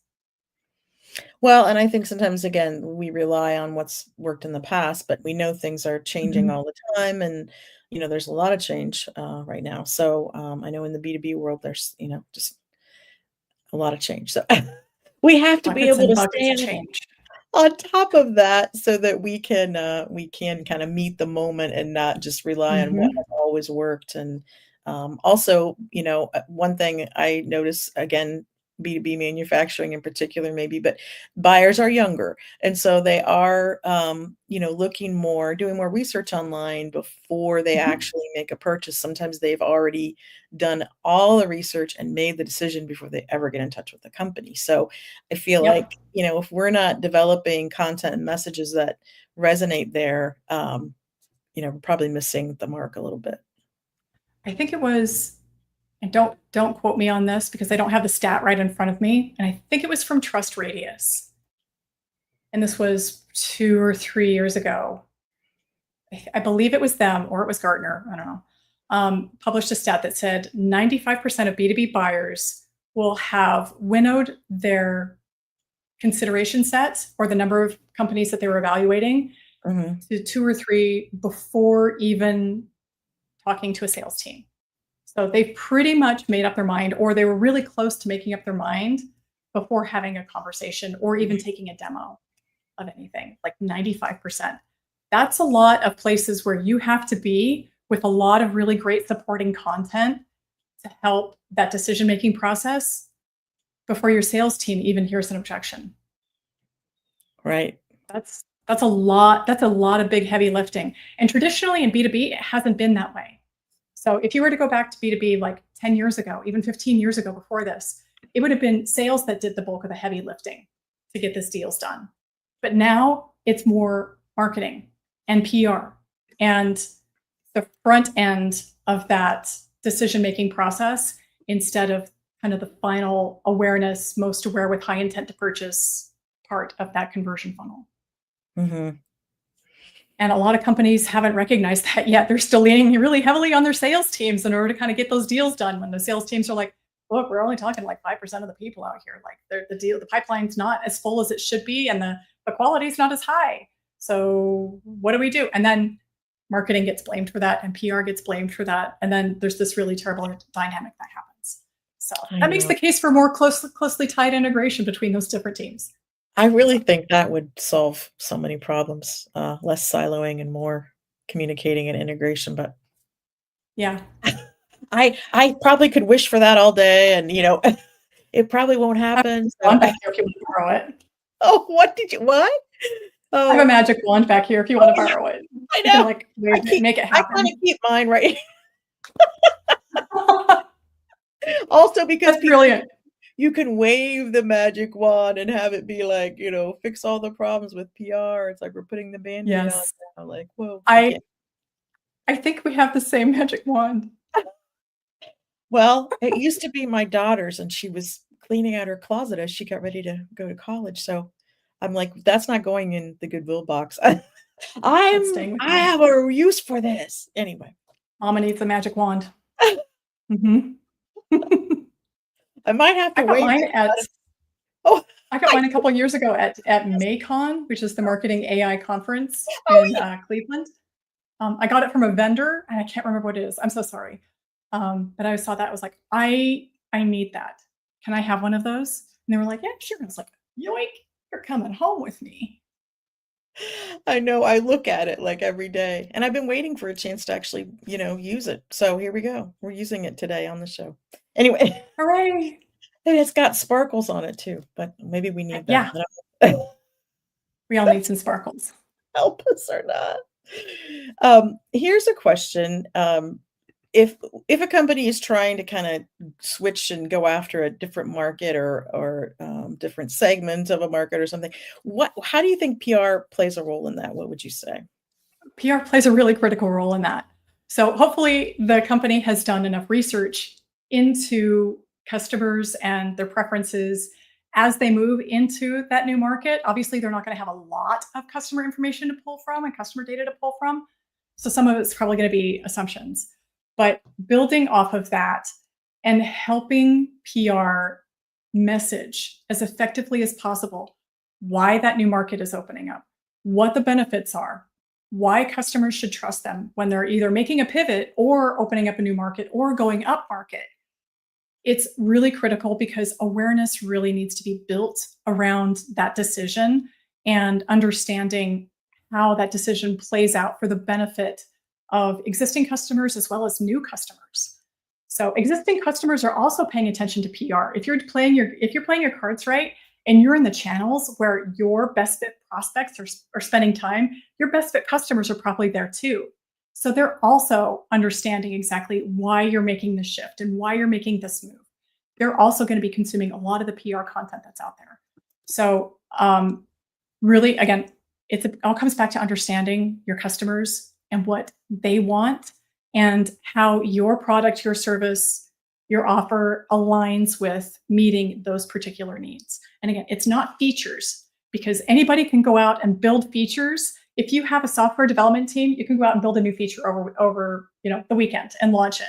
Well, and I think sometimes, again, we rely on what's worked in the past, but we know things are changing Mhm. all the time, and, there's a lot of change, right now. So, I know in the B2B world, there's, just a lot of change. So, we have to be Buckets able and to buckets stay of change. on top of that so that we can kinda meet the moment and not just rely on what Mhm. has always worked, and, also, one thing I notice, again, B2B manufacturing in particular maybe, but buyers are younger, and so they are, looking more doing more research online before they Mhm. actually make a purchase. Sometimes they've already done all the research and made the decision before they ever get in touch with the company. So, I feel Yep. like, if we're not developing content and messages that resonate there, we're probably missing the mark a little bit. I think it was, and don't quote me on this because I don't have the stat right in front of me, and I think it was from Trust Radius. And this was 2 or 3 years ago. I believe it was them or it was Gartner, I don't know, published a stat that said 95% of B2B buyers will have winnowed their consideration set or the number of companies that they were evaluating Mhm, to 2 or 3 before even talking to a sales team. So they pretty much made up their mind, or they were really close to making up their mind before having a conversation or even taking a demo of anything, like 95%. That's a lot of places where you have to be with a lot of really great supporting content to help that decision making process before your sales team even hears an objection. right. That's a lot. That's a lot of big heavy lifting. And traditionally in B2B, it hasn't been that way. So if you were to go back to B2B like 10 years ago, even 15 years ago before this, it would have been sales that did the bulk of the heavy lifting to get these deals done. But now it's more marketing and PR and the front end of that decision making process instead of kind of the final awareness, most aware with high intent to purchase part of that conversion funnel. Mhm. And a lot of companies haven't recognized that yet. They're still leaning really heavily on their sales teams in order to kind of get those deals done when the sales teams are like, look, we're only talking like 5% of the people out here. Like the pipeline's not as full as it should be and the quality's not as high. So what do we do? And then marketing gets blamed for that and PR gets blamed for that. And then there's this really terrible dynamic that happens. So I that makes know. the case for more closely tied integration between those different teams. I really So think that would solve so many problems, less siloing and more communicating and integration, but yeah. I probably could wish for that all day and, it probably won't I have happen, a so wand back here if you want to borrow it. Oh, what? I have a Oh. magic wand back here if you Oh, want to yeah, borrow it. I You can know. like wave it, make it I kinda happen. keep mine right also because That's people brilliant. you can wave the magic wand and have it be like, fix all the problems with PR. It's like we're putting the Band-Aid on Yes. now, like, whoa, I I can't. I think we have the same magic wand. Well, it used to be my daughter's, and she was cleaning out her closet as she got ready to go to college, so I'm like, "That's not going in the Goodwill box. That's staying with I you. have a use for this." Anyway. Mama needs a magic wand. Mhm. I might have I to got wave mine it at at Oh, I got I mine a couple years ago at MACON, which is the Marketing AI conference oh, in, Cleveland. I got it from a vendor, and I can't remember what it is. I'm so sorry. But I saw that, I was like, I need that. Can I have one of those?" And they were like, "Yeah, sure." I was like, "Yoink, you're coming home with me." I know, I look at it, like, every day, and I've been waiting for a chance to actually, use it, so here we go. We're using it today on the show. Anyway, Hooray. and it's got sparkles on it too, but maybe we need that. Yeah, I don't we all need some sparkles. help us or not. Here's a question, if if a company is trying to kinda switch and go after a different market or different segment of a market or something, how do you think PR plays a role in that? What would you say? PR plays a really critical role in that. So hopefully the company has done enough research into customers and their preferences as they move into that new market. Obviously, they're not going to have a lot of customer information to pull from and customer data to pull from. So some of it's probably going to be assumptions. But building off of that and helping PR message as effectively as possible why that new market is opening up, what the benefits are, why customers should trust them when they're either making a pivot or opening up a new market or going up market. It's really critical because awareness really needs to be built around that decision and understanding how that decision plays out for the benefit of existing customers as well as new customers. So existing customers are also paying attention to PR. If you're playing your cards right and you're in the channels where your best fit prospects are spending time, your best fit customers are probably there too. So they're also understanding exactly why you're making the shift and why you're making this move. They're also going to be consuming a lot of the PR content that's out there. So really, again, it all comes back to understanding your customers and what they want and how your product, your service, your offer aligns with meeting those particular needs. And again, it's not features because anybody can go out and build features. If you have a software development team, you can go out and build a new feature over the weekend and launch it.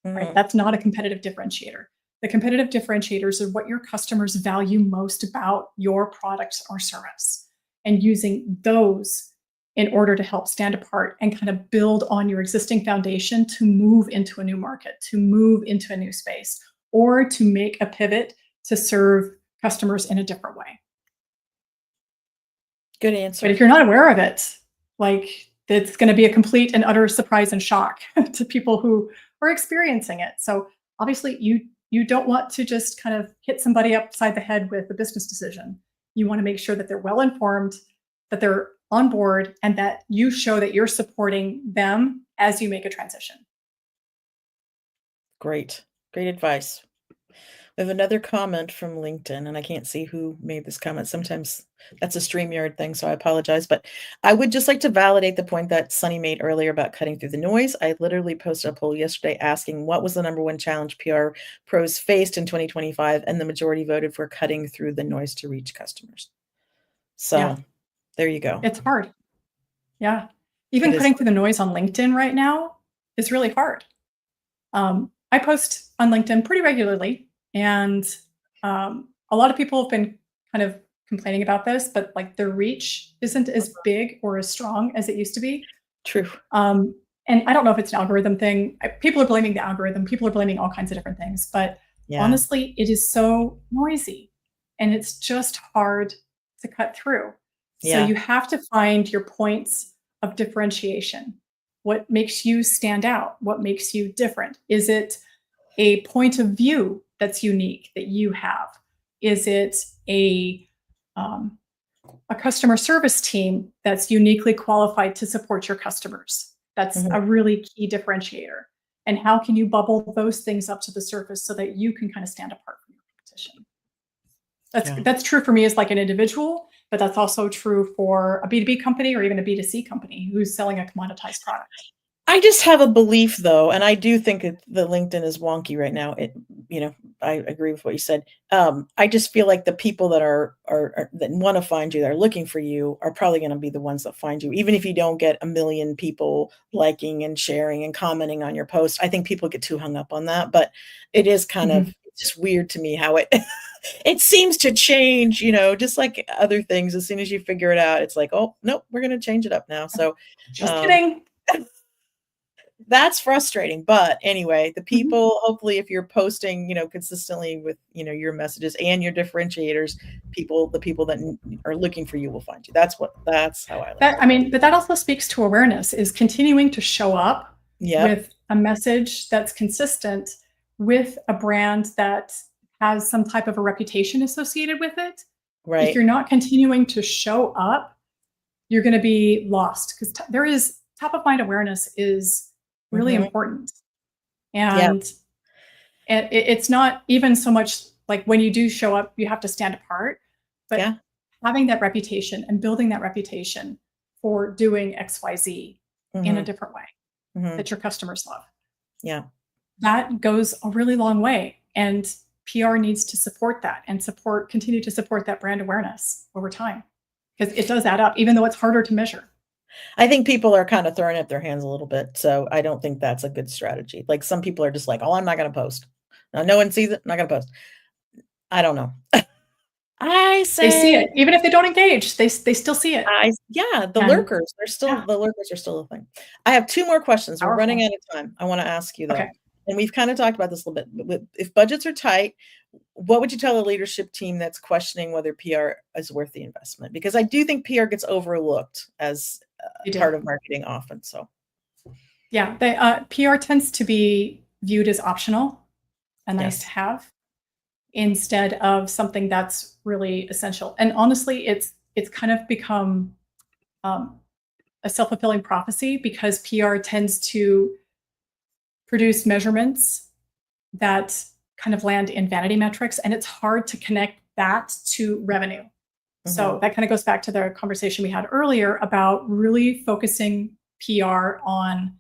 Right? Mhm. That's not a competitive differentiator. The competitive differentiators are what your customers value most about your product or service and using those in order to help stand apart and kind of build on your existing foundation to move into a new market, to move into a new space, or to make a pivot to serve customers in a different way. Good But answer. if you're not aware of it, like it's going to be a complete and utter surprise and shock to people who are experiencing it. So obviously you don't want to just kind of hit somebody upside the head with a business decision. You want to make sure that they're well informed, that they're on board, and that you show that you're supporting them as you make a transition. Great. Great advice. We have another comment from LinkedIn, and I can't see who made this comment. Sometimes that's a StreamYard thing, so I apologize. But I would just like to validate the point that Sunny made earlier about cutting through the noise. I literally posted a poll yesterday asking what was the number one challenge PR pros faced in 2025, and the majority voted for cutting through the noise to reach customers. Yeah, So there you go. it's hard. Yeah. It Even is cutting through the noise on LinkedIn right now is really hard. I post on LinkedIn pretty regularly, and a lot of people have been kind of complaining about this, but like the reach isn't as big or as strong as it used to be. true. Um, and I don't know if it's an algorithm thing. People are blaming the algorithm. People are blaming all kinds of different things. But Yeah. honestly, it is so noisy, and it's just hard to cut through. So Yeah. you have to find your points of differentiation. What makes you stand out? What makes you different? Is it a point of view that's unique that you have? Is it a customer service team that's uniquely qualified to support your customers? That's Mhm. a really key differentiator. And how can you bubble those things up to the surface so that you can kind of stand apart from your competition? Yeah. That's true for me as like an individual, but that's also true for a B2B company or even a B2C company who's selling a commoditized product. I just have a belief though, and I do think the LinkedIn is wonky right now. You know, I agree with what you said. I just feel like the people that are that want to find you, that are looking for you, are probably going to be the ones that find you, even if you don't get a million people liking and sharing and commenting on your post. I think people get too hung up on that, but it is kind of Mhm. just weird to me how it it seems to change. You know, just like other things. As soon as you figure it out, it's like, oh nope, we're going to change it up now. So. Just Um, kidding. That's frustrating, but anyway, the Mhm. people hopefully if you're posting, consistently with, your messages and your differentiators, the people that are looking for you will find you. That's how I look That at I it. mean, but that also speaks to awareness, is continuing to show up Yep, with a message that's consistent with a brand that has some type of a reputation associated with it. If right. you're not continuing to show up, you're going to be lost because there is top of mind awareness is really Mhm. important. Yeah, And it's not even so much like when you do show up, you have to stand apart, but yeah. having that reputation and building that reputation for doing XYZ in a Mhm, different way mhm. that your customers love, Yeah. that goes a really long way. And PR needs to support that and continue to support that brand awareness over time because it does add up, even though it's harder to measure. I think people are kinda throwing up their hands a little bit, so I don't think that's a good strategy. Like, some people are just like, "Oh, I'm not gonna post. No one sees it, I'm not gonna post." I don't know. I They see say it, even if they don't engage, they still see it. Yeah, And yeah, the lurkers are still a thing. I have 2 more questions, we're running powerful. out of time. I wanna ask you Okay. though, and we've kinda talked about this a little bit, but if budgets are tight, what would you tell a leadership team that's questioning whether PR is worth the investment? Because I do think PR gets overlooked as, They do. part of marketing often, so Yeah, PR tends to be viewed as optional, a nice to yes. have, instead of something that's really essential. And honestly, it's kind of become um, a self fulfilling prophecy because PR tends to produce measurements that kind of land in vanity metrics, and it's hard to connect that to revenue. So Mhm, that kind of goes back to the conversation we had earlier about really focusing PR on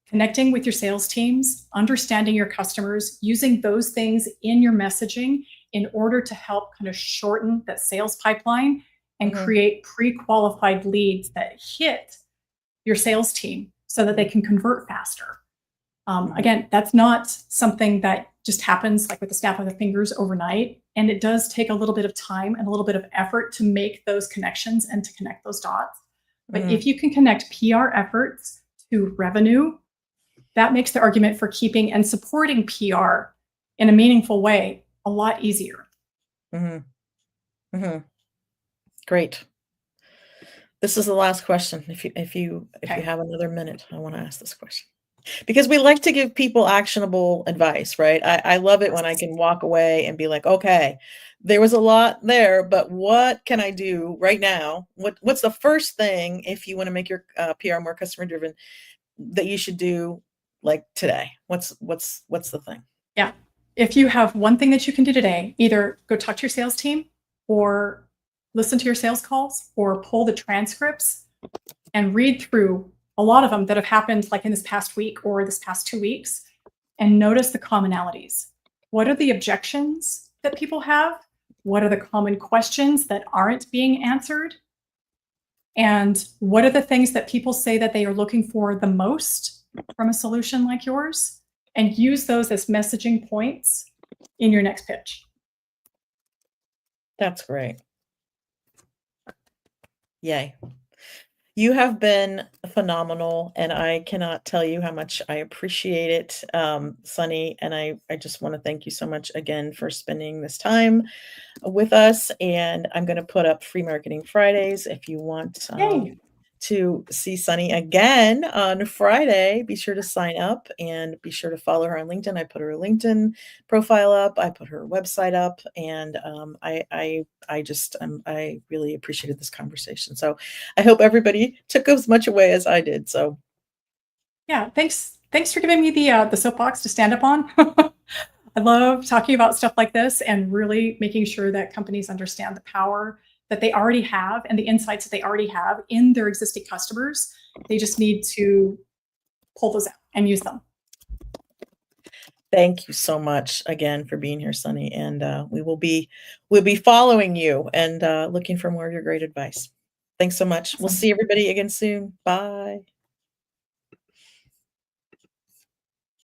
connecting with your sales teams, understanding your customers, using those things in your messaging in order to help kind of shorten that sales pipeline and mhm, create pre-qualified leads that hit your sales team so that they mhm, can convert faster. mhm, Again, that's not something that just happens like with the snap of the fingers overnight. And it does take a little bit of time and a little bit of effort to make those connections and to connect those dots. But if mhm. you can connect PR efforts to revenue, that makes the argument for keeping and supporting PR in a meaningful way a lot easier. Mhm, mhm. Great. This is the last question. If you Okay. have another minute, I wanna ask this question. Because we like to give people actionable advice, right? I love it when I Yes. can walk away and be like, "Okay, there was a lot there, but what can I do right now? What's the first thing if you wanna make your, PR more customer driven that you should do, like, today? What's the thing?" Yeah. If you have one thing that you can do today, either go talk to your sales team or listen to your sales calls or pull the transcripts and read through a lot of them that have happened like in this past week or this past 2 weeks and notice the commonalities. What are the objections that people have? What are the common questions that aren't being answered? And what are the things that people say that they are looking for the most from a solution like yours? And use those as messaging points in your next pitch. That's great. Yay. You have been phenomenal, and I cannot tell you how much I appreciate it, Sunny, and I just wanna thank you so much again for spending this time with us, and I'm gonna put up Free Marketing Fridays if you want, Yay. to see Sunny again on Friday. Be sure to sign up and be sure to follow her on LinkedIn. I put her LinkedIn profile up. I put her website up, and I really appreciated this conversation. So I hope everybody took as much away as I did. So Yeah, thanks for giving me the soapbox to stand up on. I love talking about stuff like this and really making sure that companies understand the power that they already have and the insights that they already have in their existing customers. They just need to pull those out and use them. thank you so much again for being here, Sunny. And we'll be following you and looking for more of your great advice. Thanks so much. We'll Awesome. see everybody again soon. Bye.